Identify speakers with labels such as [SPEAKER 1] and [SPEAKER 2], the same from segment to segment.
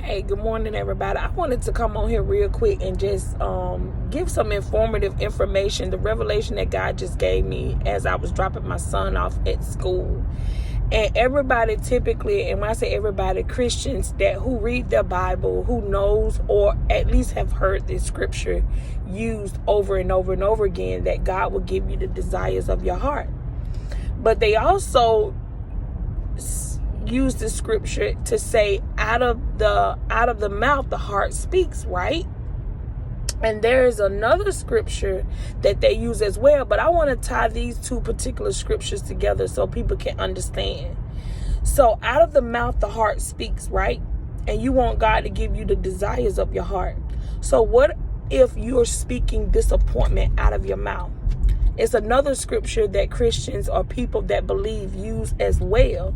[SPEAKER 1] Hey, good morning, everybody. I wanted to come on here real quick and just give some informative information. The revelation that God just gave me as I was dropping my son off at school. And everybody typically, and when I say everybody, Christians who read the Bible, who knows or at least have heard this scripture used over and over and over again, that God will give you the desires of your heart. But they also use the scripture to say out of the mouth the heart speaks, right? And there's another scripture that they use as well, but I want to tie these two particular scriptures together so people can understand. So out of the mouth the heart speaks, right? And you want God to give you the desires of your heart. So what if you're speaking disappointment out of your mouth? It's another scripture that Christians or people that believe use as well,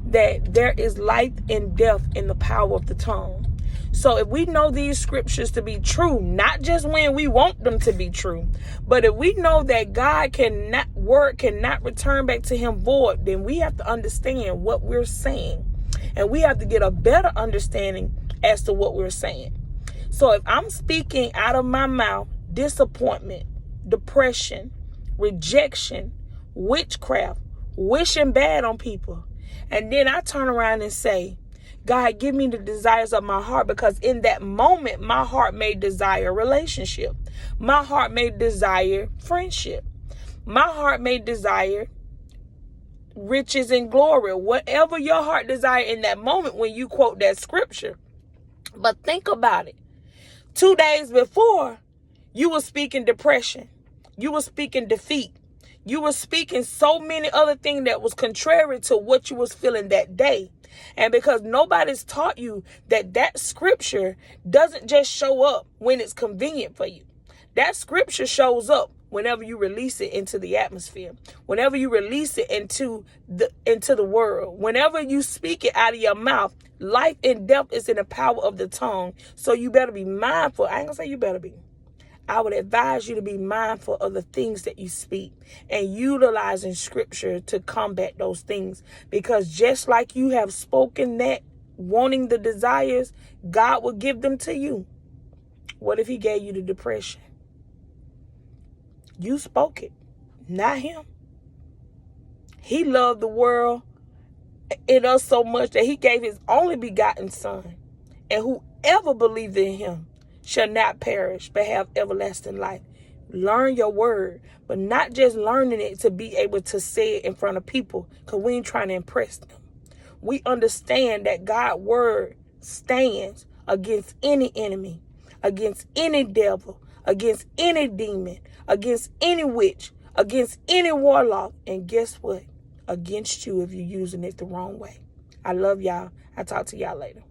[SPEAKER 1] that there is life and death in the power of the tongue. So if we know these scriptures to be true, not just when we want them to be true, but if we know that God cannot return back to him void, then we have to understand what we're saying. And we have to get a better understanding as to what we're saying. So if I'm speaking out of my mouth disappointment, depression, rejection, witchcraft, wishing bad on people, and then I turn around and say, God, give me the desires of my heart, because in that moment, my heart may desire relationship. My heart may desire friendship. My heart may desire riches and glory. Whatever your heart desire in that moment when you quote that scripture. But think about it. 2 days before, you were speaking depression. You were speaking defeat. You were speaking so many other things that was contrary to what you was feeling that day. And because nobody's taught you that scripture doesn't just show up when it's convenient for you. That scripture shows up whenever you release it into the atmosphere, whenever you release it into the world, whenever you speak it out of your mouth. Life and death is in the power of the tongue. So you better be mindful. I ain't gonna say you better be. I would advise you to be mindful of the things that you speak and utilizing scripture to combat those things. Because just like you have spoken that, wanting the desires, God will give them to you. What if he gave you the depression? You spoke it, not him. He loved the world in us so much that he gave his only begotten son. And whoever believed in him shall not perish, but have everlasting life. Learn your word, but not just learning it to be able to say it in front of people, because we ain't trying to impress them. We understand that God's word stands against any enemy, against any devil, against any demon, against any witch, against any warlock, and guess what? Against you if you're using it the wrong way. I love y'all. I'll talk to y'all later.